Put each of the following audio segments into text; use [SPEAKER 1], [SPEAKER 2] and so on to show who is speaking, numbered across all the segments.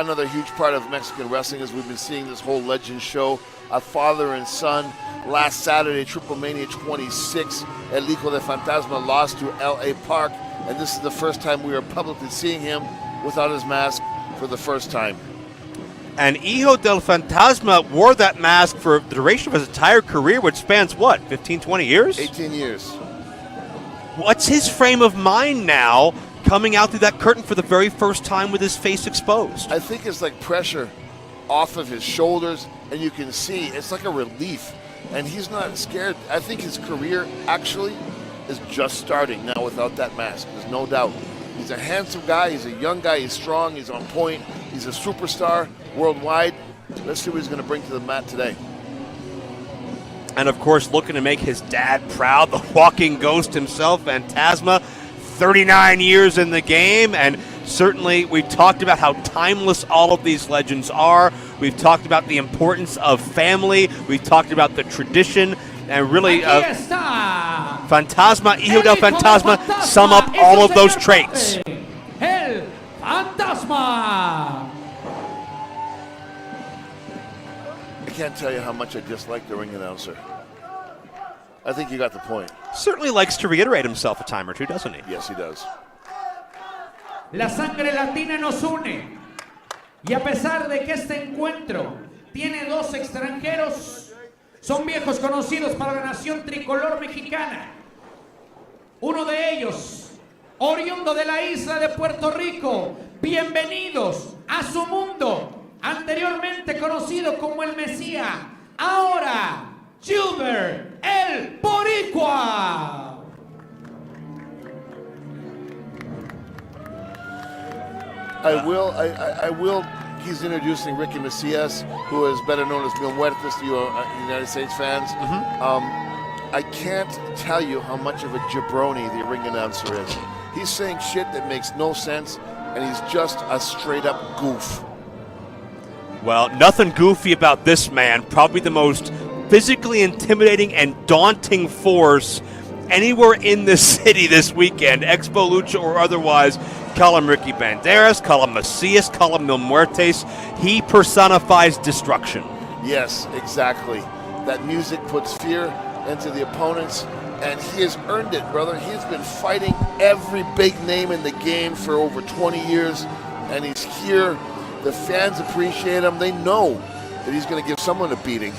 [SPEAKER 1] another huge part of Mexican wrestling is we've been seeing this whole legend show, a father and son. Last Saturday, Triple Mania 26, El Hijo de Fantasma lost to L.A. Park, and this is the first time we are publicly seeing him without his mask for the first time.
[SPEAKER 2] And Hijo del Fantasma wore that mask for the duration of his entire career, which spans, what, 15, 20 years?
[SPEAKER 1] 18 years.
[SPEAKER 2] What's his frame of mind now coming out through that curtain for the very first time with his face exposed?
[SPEAKER 1] I think it's like pressure off of his shoulders, and you can see it's like a relief. And he's not scared. I think his career actually is just starting now without that mask. There's no doubt. He's a handsome guy. He's a young guy. He's strong. He's on point. He's a superstar worldwide. Let's see what he's going to bring to the mat today.
[SPEAKER 2] And, of course, looking to make his dad proud, the walking ghost himself, Fantasma, 39 years in the game. And certainly we've talked about how timeless all of these legends are. We've talked about the importance of family. We've talked about the tradition. And really, Fantasma, Hijo del Fantasma, sum up all of those traits.
[SPEAKER 3] El Fantasma.
[SPEAKER 1] I can't tell you how much I dislike the ring announcer. I think you got the point.
[SPEAKER 2] Certainly likes to reiterate himself a time or two, doesn't he?
[SPEAKER 1] Yes, he does.
[SPEAKER 3] La sangre latina nos une. Y a pesar de que este encuentro tiene dos extranjeros, son viejos conocidos para la nación tricolor mexicana. Uno de ellos, oriundo de la isla de Puerto Rico, bienvenidos a su mundo, anteriormente conocido como el Mesías, ahora Gilbert el Boricua.
[SPEAKER 1] I will. He's introducing Ricky Mesias, who is better known as Mil Muertes to you United States fans. I can't tell you how much of a jabroni the ring announcer is. He's saying shit that makes no sense, and he's just a straight-up goof.
[SPEAKER 2] Well, nothing goofy about this man. Probably the most physically intimidating and daunting force anywhere in the city this weekend, Expo Lucha or otherwise. Call him Ricky Banderas, call him Mesias, call him Mil Muertes. He personifies destruction.
[SPEAKER 1] Yes, exactly. That music puts fear into the opponents, and he has earned it, brother. He's been fighting every big name in the game for over 20 years, and he's here. The fans appreciate him. They know that he's going to give someone a beating.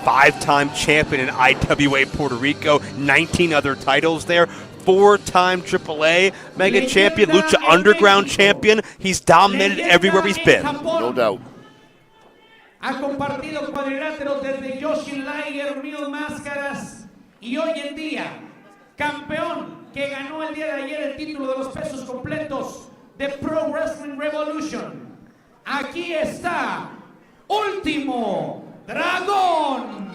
[SPEAKER 2] 5-time champion in IWA Puerto Rico, 19 other titles there. 4-time AAA Mega Champion, Lucha Underground Champion. He's dominated everywhere he's been.
[SPEAKER 1] No doubt.
[SPEAKER 3] Ha compartido cuadriláteros desde Yoshin Liger, Mil Máscaras, y hoy en día, campeón que ganó el día de ayer el título de los pesos completos de Pro Wrestling Revolution. Aquí está, Último Dragón.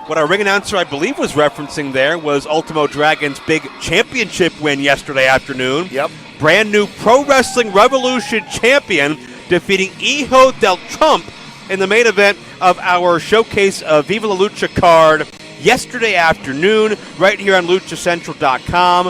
[SPEAKER 2] What our ring announcer, I believe, was referencing there was Ultimo Dragon's big championship win yesterday afternoon.
[SPEAKER 1] Yep.
[SPEAKER 2] Brand new Pro Wrestling Revolution champion, defeating Hijo del Trump in the main event of our Showcase of Viva La Lucha card yesterday afternoon, right here on LuchaCentral.com.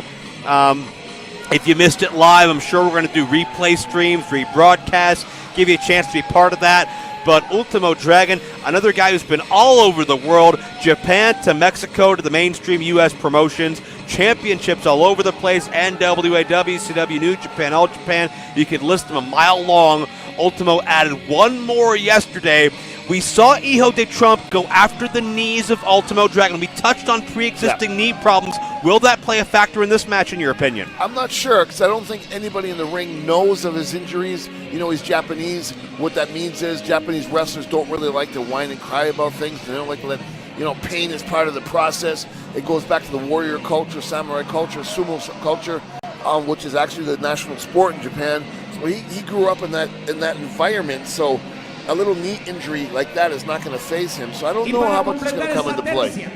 [SPEAKER 2] If you missed it live, I'm sure we're going to do replay streams, rebroadcasts, give you a chance to be part of that. But Ultimo Dragon, another guy who's been all over the world, Japan to Mexico to the mainstream U.S. promotions, championships all over the place, NWA, WCW, New Japan, All Japan. You could list them a mile long. Ultimo added one more yesterday. We saw Hijo de Trump go after the knees of Ultimo Dragon. We touched on pre-existing knee problems. Will that play a factor in this match, in your opinion?
[SPEAKER 1] I'm not sure, because I don't think anybody in the ring knows of his injuries. You know, he's Japanese. What that means is Japanese wrestlers don't really like to whine and cry about things. They don't like to let, pain is part of the process. It goes back to the warrior culture, samurai culture, sumo culture, which is actually the national sport in Japan. So he grew up in that environment. So a little knee injury like that is not going to faze him. So I don't know how much it's going to come into play.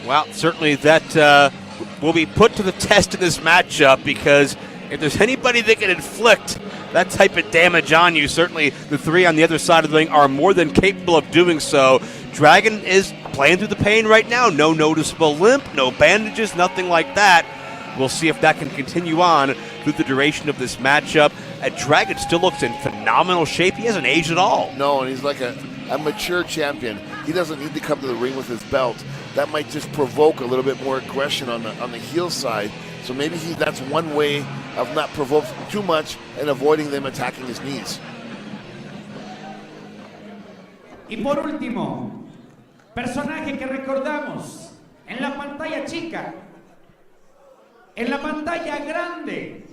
[SPEAKER 2] Well, certainly that will be put to the test in this matchup, because if there's anybody that can inflict that type of damage on you, certainly the three on the other side of the ring are more than capable of doing so. Dragon is playing through the pain right now. No noticeable limp, no bandages, nothing like that. We'll see if that can continue on through the duration of this matchup. Dragon still looks in phenomenal shape. He hasn't aged at all.
[SPEAKER 1] No, and he's like a mature champion. He doesn't need to come to the ring with his belt. That might just provoke a little bit more aggression on the heel side. So maybe that's one way of not provoking too much and avoiding them attacking his knees.
[SPEAKER 3] Y por último, personaje que recordamos en la pantalla chica, en la pantalla grande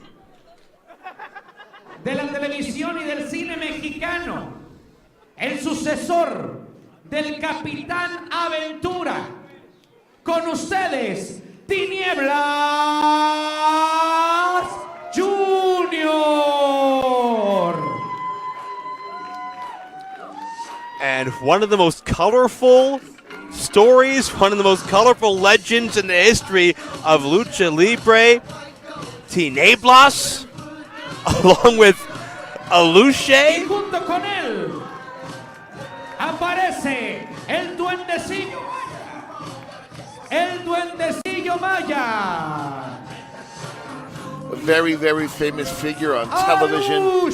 [SPEAKER 3] de la televisión y del cine mexicano, el sucesor del Capitán Aventura, con ustedes, Tinieblas Junior.
[SPEAKER 2] And one of the most colorful stories, one of the most colorful legends in the history of Lucha Libre, Tinieblas, along with Aluche.
[SPEAKER 3] Y junto con él aparece el duendecillo Maya.
[SPEAKER 1] A very, very famous figure on television,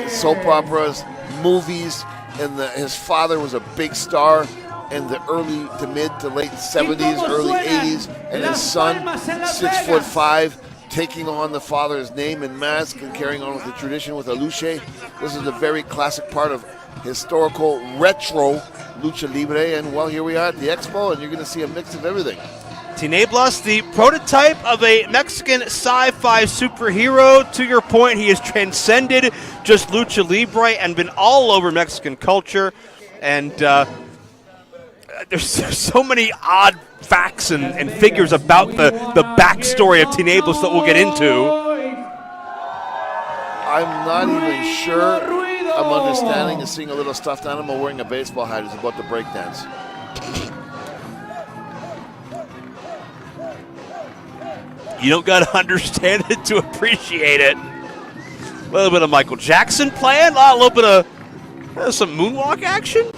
[SPEAKER 1] soap operas, movies, and his father was a big star in the early to mid to late 70s, early 80s, and his son, 6'5", taking on the father's name and mask and carrying on with the tradition with Aluche. This is a very classic part of historical retro Lucha Libre, and well, here we are at the Expo, and you're going to see a mix of everything.
[SPEAKER 2] Tinieblas, the prototype of a Mexican sci-fi superhero. To your point, he has transcended just Lucha Libre and been all over Mexican culture. And there's so many odd facts and figures about the backstory of Tinieblas that we'll get into.
[SPEAKER 1] I'm not even sure I'm understanding and seeing a little stuffed animal wearing a baseball hat who's about to break dance.
[SPEAKER 2] You don't got to understand it to appreciate it. A little bit of Michael Jackson playing, a little bit of some moonwalk action.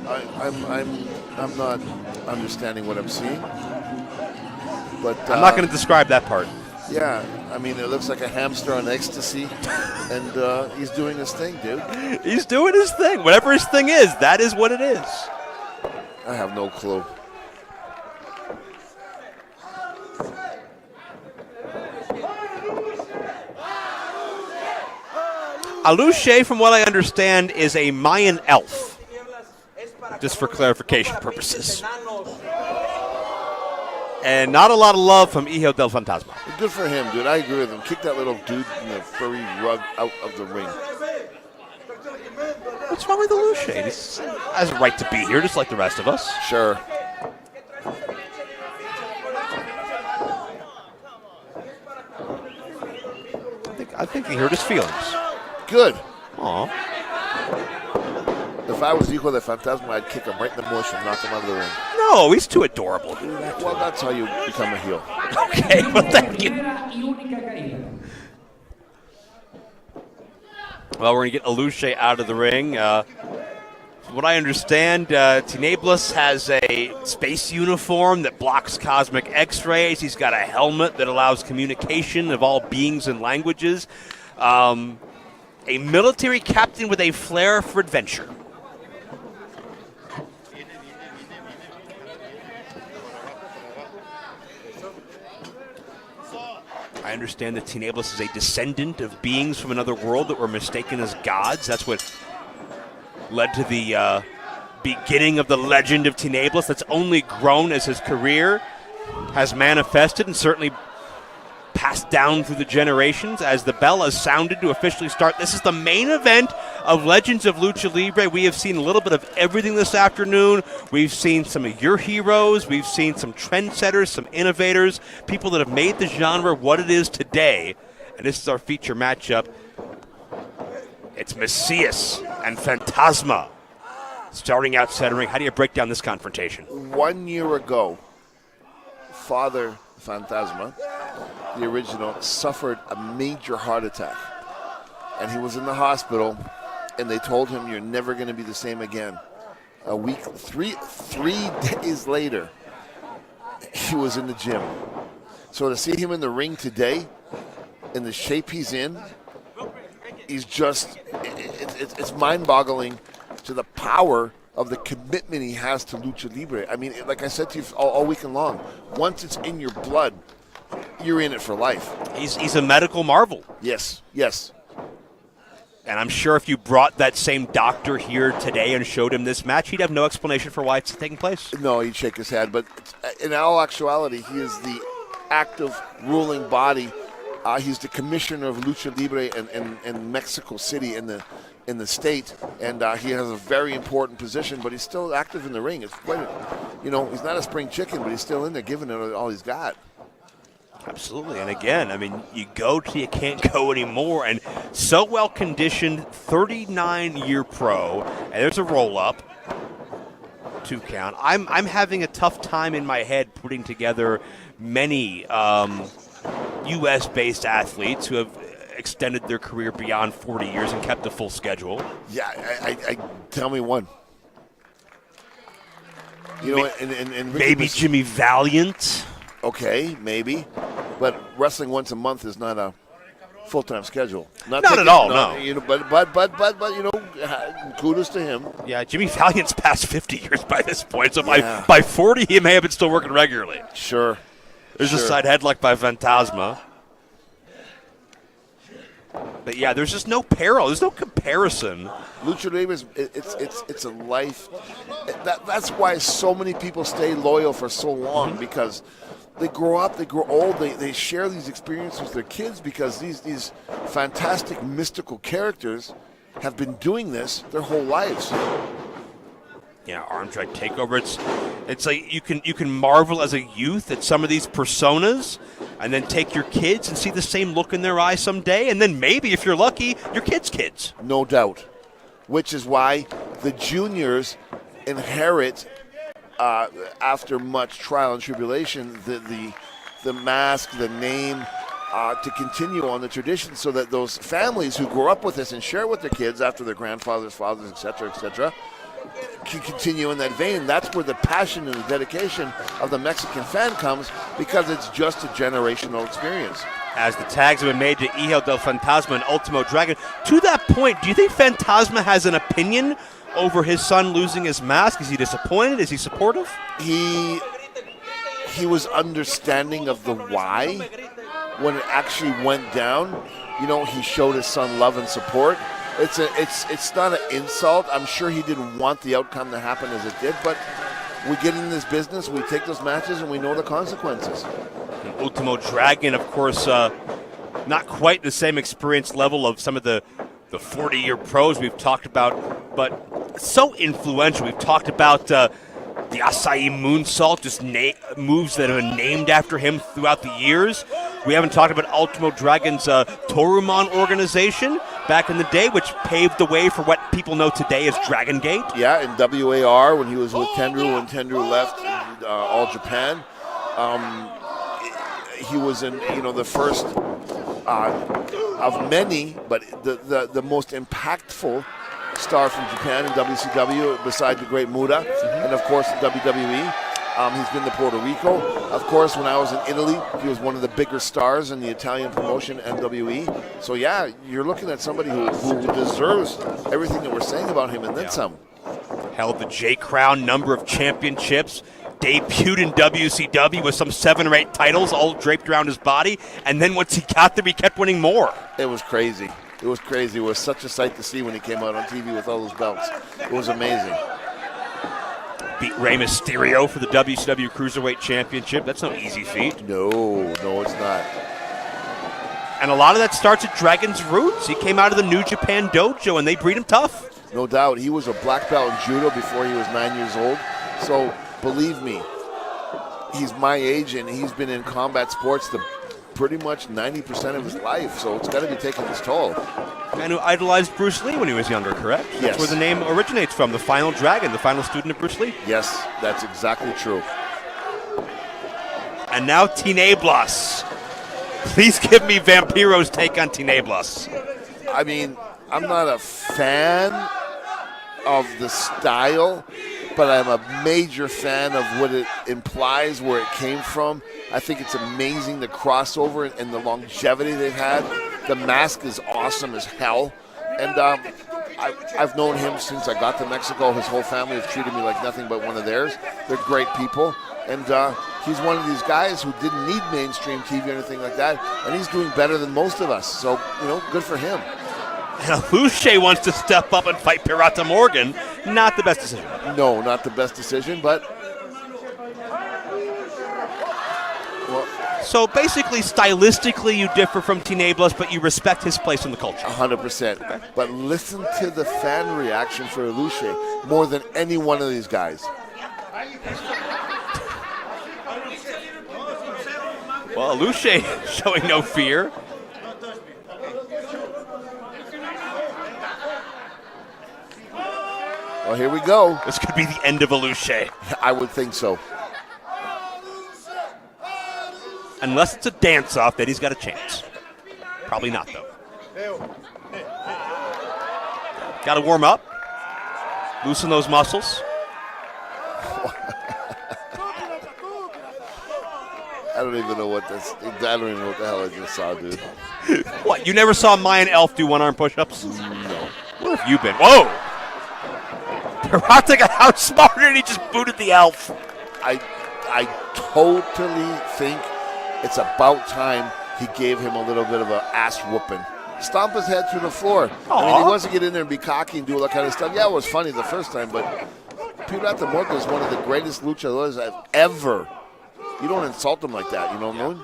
[SPEAKER 1] I'm not understanding what I'm seeing. But
[SPEAKER 2] I'm not going to describe that part.
[SPEAKER 1] Yeah, I mean, it looks like a hamster on ecstasy, and he's doing his thing, dude.
[SPEAKER 2] He's doing his thing. Whatever his thing is, that is what it is.
[SPEAKER 1] I have no clue.
[SPEAKER 2] Aluche, from what I understand, is a Mayan elf, just for clarification purposes. And not a lot of love from Hijo del Fantasma.
[SPEAKER 1] Good for him, dude. I agree with him. Kick that little dude in the furry rug out of the ring.
[SPEAKER 2] What's wrong with Aluche? He has a right to be here, just like the rest of us.
[SPEAKER 1] Sure.
[SPEAKER 2] I think he hurt his feelings.
[SPEAKER 1] Good.
[SPEAKER 2] Aw.
[SPEAKER 1] If I was Hijo del Fantasma, I'd kick him right in the mush and knock him out of the ring.
[SPEAKER 2] No, he's too adorable.
[SPEAKER 1] Well, that's how you become a heel.
[SPEAKER 2] Okay, well, thank you. Well, we're going to get Aluche out of the ring. From what I understand, Tinieblas has a space uniform that blocks cosmic X-rays. He's got a helmet that allows communication of all beings and languages. A military captain with a flair for adventure. I understand that Tinieblas is a descendant of beings from another world that were mistaken as gods. That's what led to the beginning of the legend of Tinieblas. That's only grown as his career has manifested and certainly passed down through the generations as the bell has sounded to officially start. This is the main event of Legends of Lucha Libre. We have seen a little bit of everything this afternoon. We've seen some of your heroes. We've seen some trendsetters, some innovators, people that have made the genre what it is today. And this is our feature matchup. It's Mesias and Fantasma starting out centering. How do you break down this confrontation?
[SPEAKER 1] 1 year ago, Father Fantasma, the original, suffered a major heart attack. And he was in the hospital, and they told him, "You're never going to be the same again." a week, three days later, he was in the gym. So to see him in the ring today, in the shape he's in, he's just, it's mind-boggling to the power of the commitment he has to Lucha Libre. I mean, like I said to you all weekend long, once it's in your blood, you're in it for life.
[SPEAKER 2] He's a medical marvel.
[SPEAKER 1] Yes, yes.
[SPEAKER 2] And I'm sure if you brought that same doctor here today and showed him this match, he'd have no explanation for why it's taking place.
[SPEAKER 1] No, he'd shake his head. But in all actuality, he is the active ruling body. He's the commissioner of Lucha Libre in Mexico City in the state, and he has a very important position. But he's still active in the ring. It's quite, he's not a spring chicken, but he's still in there giving it all he's got.
[SPEAKER 2] Absolutely. And again, I mean, you go till you can't go anymore. And so well conditioned, 39-year pro. And there's a roll up, 2 count. I'm having a tough time in my head putting together many U.S.-based athletes who have extended their career beyond 40 years and kept a full schedule.
[SPEAKER 1] Yeah, I tell me one. And
[SPEAKER 2] maybe Jimmy Valiant.
[SPEAKER 1] Okay, maybe. But wrestling once a month is not a full-time schedule.
[SPEAKER 2] Not at all, no.
[SPEAKER 1] But kudos to him.
[SPEAKER 2] Yeah, Jimmy Valiant's past 50 years by this point, so by 40 he may have been still working regularly.
[SPEAKER 1] Sure.
[SPEAKER 2] There's a side headlock by Fantasma. But yeah, there's just no parallel. There's no comparison.
[SPEAKER 1] Lucha Libre it's a life. That's why so many people stay loyal for so long, because they grow up, they grow old, they share these experiences with their kids, because these fantastic mystical characters have been doing this their whole lives.
[SPEAKER 2] Yeah, arm drag takeover. It's like you can marvel as a youth at some of these personas, and then take your kids and see the same look in their eyes someday, and then maybe if you're lucky, your kids.
[SPEAKER 1] No doubt. Which is why the juniors inherit, after much trial and tribulation, the mask, the name, to continue on the tradition, so that those families who grow up with this and share it with their kids after their grandfathers, fathers, etc., can continue in that vein. That's where the passion and the dedication of the Mexican fan comes, because it's just a generational experience.
[SPEAKER 2] As the tags have been made to Hijo del Fantasma and Ultimo Dragon. To that point, do you think Fantasma has an opinion over his son losing his mask? Is he disappointed? Is he supportive?
[SPEAKER 1] He was understanding of the why when it actually went down. He showed his son love and support. It's not an insult. I'm sure he didn't want the outcome to happen as it did, but we get in this business, we take those matches, and we know the consequences.
[SPEAKER 2] And Ultimo Dragon, of course, not quite the same experience level of some of the 40-year pros we've talked about, but so influential. We've talked about the Acai Moonsault, just moves that have been named after him throughout the years. We haven't talked about Ultimo Dragon's Toruman organization back in the day, which paved the way for what people know today as Dragon Gate.
[SPEAKER 1] Yeah, in WAR when he was with Tenryu, when Tenryu left All Japan. He was in, the first of many, but the most impactful star from Japan in WCW, beside the great Muda, and of course WWE. He's been to Puerto Rico. Of course, when I was in Italy, he was one of the bigger stars in the Italian promotion, NWE. So yeah, you're looking at somebody who deserves everything that we're saying about him, and then some.
[SPEAKER 2] Held the J Crown, number of championships, debuted in WCW with some 7 or 8 titles all draped around his body, and then once he got there, he kept winning more.
[SPEAKER 1] It was crazy. It was crazy. It was such a sight to see when he came out on TV with all those belts. It was amazing.
[SPEAKER 2] Beat Rey Mysterio for the WCW Cruiserweight Championship. That's no easy feat.
[SPEAKER 1] No, it's not.
[SPEAKER 2] And a lot of that starts at Dragon's roots. He came out of the New Japan dojo, and they breed him tough.
[SPEAKER 1] No doubt. He was a black belt in judo before he was 9 years old. So, believe me, he's my age, and he's been in combat sports pretty much 90% of his life, so it's got to be taking its toll.
[SPEAKER 2] Man who idolized Bruce Lee when he was younger, correct?
[SPEAKER 1] Yes.
[SPEAKER 2] That's where the name originates from, the Final Dragon, the final student of Bruce Lee.
[SPEAKER 1] Yes, that's exactly true.
[SPEAKER 2] And now Tinieblas. Please give me Vampiro's take on Tinieblas.
[SPEAKER 1] I mean, I'm not a fan of the style, but I'm a major fan of what it implies, where it came from. I think it's amazing the crossover and the longevity they've had. The mask is awesome as hell. And I've known him since I got to Mexico. His whole family has treated me like nothing but one of theirs. They're great people. And he's one of these guys who didn't need mainstream TV or anything like that. And he's doing better than most of us. So, good for him.
[SPEAKER 2] And Luce wants to step up and fight Pirata Morgan. Not the best decision.
[SPEAKER 1] No, not the best decision, but...
[SPEAKER 2] So basically, stylistically, you differ from Tinieblas, but you respect his place in the culture.
[SPEAKER 1] 100%. Okay. But listen to the fan reaction for Luce more than any one of these guys.
[SPEAKER 2] Well, Luce showing no fear.
[SPEAKER 1] Well, here we go.
[SPEAKER 2] This could be the end of Luce.
[SPEAKER 1] I would think so.
[SPEAKER 2] Unless it's a dance-off, that he's got a chance. Probably not, though. Got to warm up. Loosen those muscles.
[SPEAKER 1] I don't even know what the hell I just saw, dude.
[SPEAKER 2] What, you never saw Mayan Elf do one-arm push-ups?
[SPEAKER 1] No.
[SPEAKER 2] Where have you been? Whoa! Pirata got outsmarted and he just booted the elf.
[SPEAKER 1] I totally think it's about time he gave him a little bit of an ass whooping. Stomp his head through the floor.
[SPEAKER 2] Aww.
[SPEAKER 1] I mean, he wants to get in there and be cocky and do all that kind of stuff. Yeah, it was funny the first time, but Pirata Morgan is one of the greatest luchadores I've ever. You don't insult him like that, you know what I mean?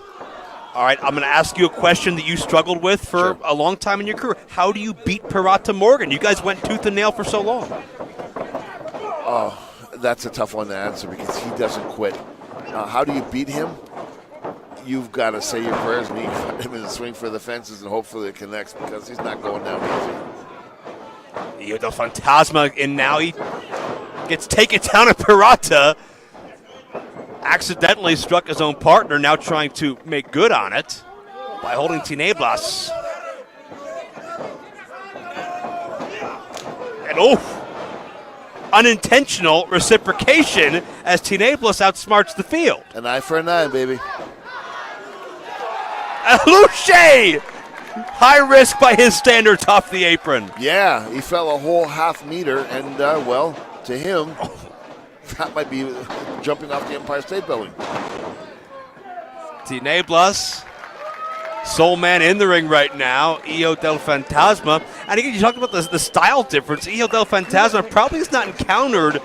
[SPEAKER 2] All right, I'm going to ask you a question that you struggled with for a long time in your career. How do you beat Pirata Morgan? You guys went tooth and nail for so long.
[SPEAKER 1] Oh, that's a tough one to answer because he doesn't quit. How do you beat him? You've got to say your prayers and you find him and swing for the fences and hopefully it connects because he's not going down easy.
[SPEAKER 2] The Fantasma, and now he gets taken down at Pirata. Accidentally struck his own partner, now trying to make good on it by holding Tinieblas. And unintentional reciprocation as Tinieblas outsmarts the field.
[SPEAKER 1] An eye for an eye, baby.
[SPEAKER 2] Luce! High risk by his standards off the apron.
[SPEAKER 1] Yeah, he fell a whole half meter, and, to him, that might be jumping off the Empire State Building.
[SPEAKER 2] Tinieblas, Soul Man in the ring right now, Hijo del Fantasma. And again, you talked about the style difference. Hijo del Fantasma probably has not encountered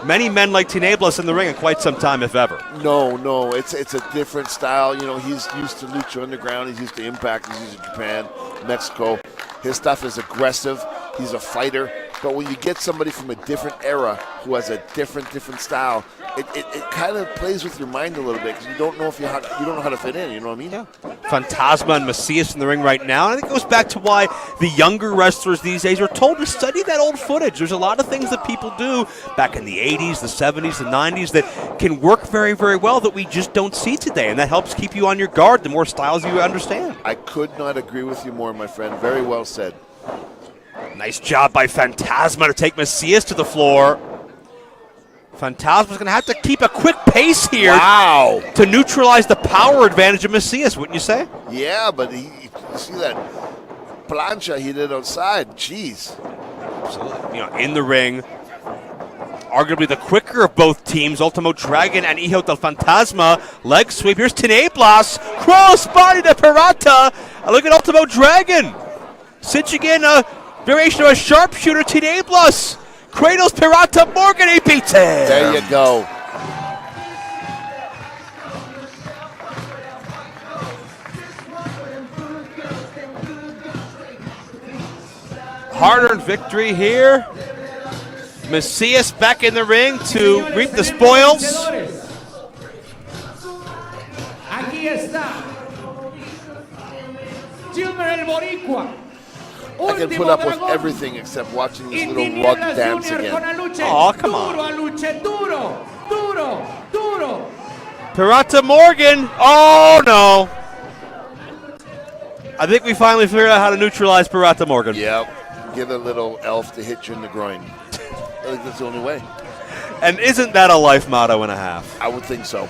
[SPEAKER 2] many men like Tinieblas in the ring in quite some time, if ever.
[SPEAKER 1] No, it's a different style. He's used to Lucha Underground. He's used to Impact. He's used to Japan, Mexico. His stuff is aggressive. He's a fighter. But when you get somebody from a different era who has a different style, it kind of plays with your mind a little bit because you don't know how to fit in. You know what I mean?
[SPEAKER 2] Yeah. Fantasma and Mesias in the ring right now. And I think it goes back to why the younger wrestlers these days are told to study that old footage. There's a lot of things that people do back in the 80s, the 70s, the 90s that can work very, very well that we just don't see today. And that helps keep you on your guard the more styles you understand.
[SPEAKER 1] I could not agree with you more, my friend. Very well said.
[SPEAKER 2] Nice job by Fantasma to take Mesias to the floor. Fantasma's going to have to keep a quick pace here to neutralize the power advantage of Mesias, wouldn't you say?
[SPEAKER 1] Yeah, but you see that plancha he did outside. Jeez.
[SPEAKER 2] Absolutely. In the ring, arguably the quicker of both teams, Ultimo Dragon and Hijo del Fantasma. Leg sweep. Here's Tinieblas. Cross body to Pirata. And look at Ultimo Dragon. Cinching in a variation of a sharpshooter, Tinieblas. Cradles Pirata Morgan, he beats him.
[SPEAKER 1] There you go.
[SPEAKER 2] Hard-earned victory here. Mesias back in the ring to reap the spoils.
[SPEAKER 3] Aquí está. Gilmer el Boricua.
[SPEAKER 1] I can put up with everything except watching this little rug dance again.
[SPEAKER 2] Oh, come on. Pirata Morgan. Oh, no. I think we finally figured out how to neutralize Pirata Morgan.
[SPEAKER 1] Yep. Get a little elf to hit you in the groin. think that's the only way.
[SPEAKER 2] And isn't that a life motto and a half?
[SPEAKER 1] I would think so.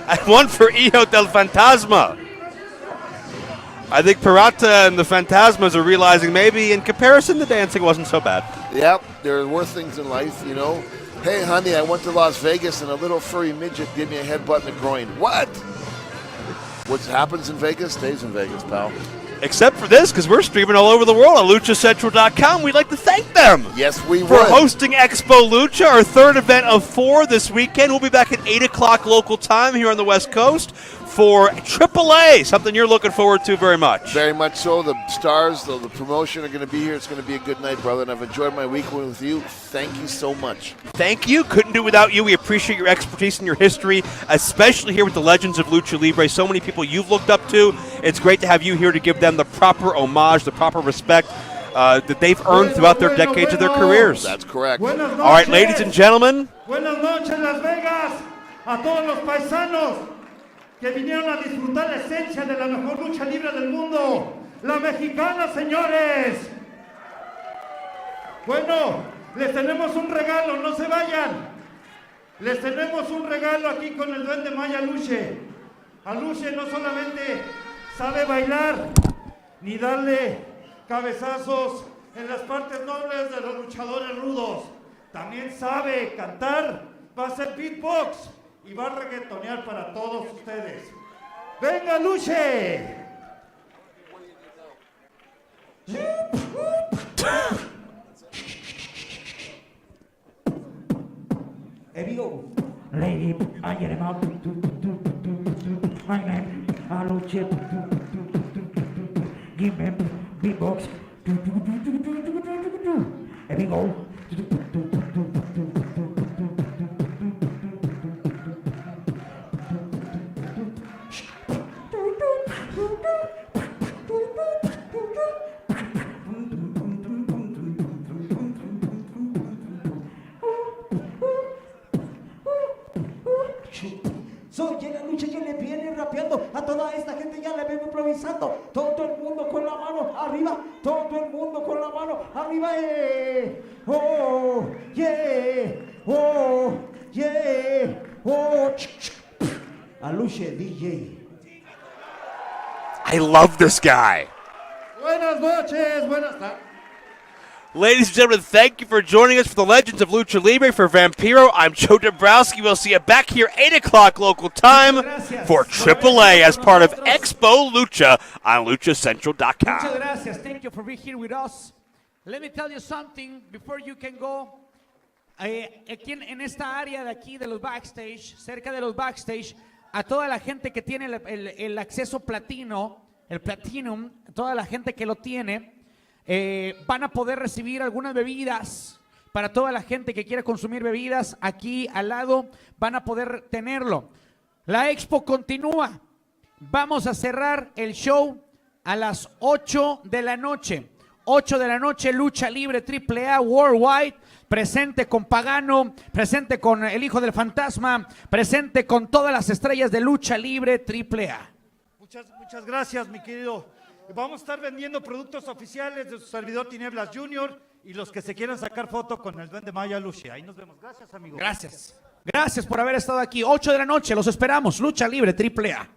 [SPEAKER 2] And one for Hijo del Fantasma. I think Priata and the Fantasmas are realizing maybe in comparison the dancing wasn't so bad.
[SPEAKER 1] Yep, there are worse things in life, you know. Hey, honey, I went to Las Vegas and a little furry midget gave me a headbutt in the groin. What? What happens in Vegas stays in Vegas, pal.
[SPEAKER 2] Except for this, because we're streaming all over the world on LuchaCentral.com. We'd like to thank them.
[SPEAKER 1] Yes, we
[SPEAKER 2] for
[SPEAKER 1] would.
[SPEAKER 2] hosting Expo Lucha, our third event of 4 this weekend. We'll be back at 8 o'clock local time here on the West Coast for AAA, something you're looking forward to very much.
[SPEAKER 1] Very much so. The stars, the promotion are going to be here. It's going to be a good night, brother, and I've enjoyed my week with you. Thank you so much.
[SPEAKER 2] Thank you. Couldn't do it without you. We appreciate your expertise and your history, especially here with the legends of Lucha Libre. So many people you've looked up to. It's great to have you here to give them the proper homage, the proper respect that they've earned throughout their decades of their careers.
[SPEAKER 1] That's correct.
[SPEAKER 2] All right, ladies and gentlemen.
[SPEAKER 4] Buenas noches, Las Vegas. A todos los paisanos que vinieron a disfrutar la esencia de la mejor lucha libre del mundo, la mexicana, señores. Bueno, les tenemos un regalo, no se vayan. Les tenemos un regalo aquí con el duende Maya Luche. A Luche no solamente sabe bailar, ni darle cabezazos en las partes nobles de los luchadores rudos. También sabe cantar, va a hacer beatbox y va a reggaetonear para todos ustedes. ¡Venga, Luche!
[SPEAKER 3] Here we go. Lady, I get him out. My name, Luche. Give me beatbox. Here we go.
[SPEAKER 5] Soy la lucha que le viene rapeando, a toda esta gente ya le vengo improvisando. Todo el mundo con la mano arriba, todo el mundo con la mano arriba. Oh, yeah, oh, yeah, oh. Aluche DJ.
[SPEAKER 2] I love this guy.
[SPEAKER 4] Buenas noches, buenas tardes.
[SPEAKER 2] Ladies and gentlemen, thank you for joining us for the Legends of Lucha Libre. For Vampiro, I'm Joe Dombrowski. We'll see you back here 8 o'clock local time for AAA as part of Expo Lucha on LuchaCentral.com.
[SPEAKER 3] Muchas gracias. Thank you for being here with us. Let me tell you something before you can go. Aquí en esta área de aquí de los backstage, cerca de los backstage, a toda la gente que tiene el acceso platino, el platinum, toda la gente que lo tiene, van a poder recibir algunas bebidas. Para toda la gente que quiere consumir bebidas, aquí al lado van a poder tenerlo. La expo continúa. Vamos a cerrar el show a las 8 de la noche. 8 de la noche, Lucha Libre AAA Worldwide. Presente con Pagano, presente con el Hijo del Fantasma, presente con todas las estrellas de Lucha Libre AAA.
[SPEAKER 4] Muchas gracias, mi querido. Vamos a estar vendiendo productos oficiales de su servidor Tinieblas Junior y los que se quieran sacar foto con el duende Maya Luche. Ahí nos vemos. Gracias, amigo.
[SPEAKER 3] Gracias. Gracias por haber estado aquí. 8 de la noche, los esperamos. Lucha Libre AAA.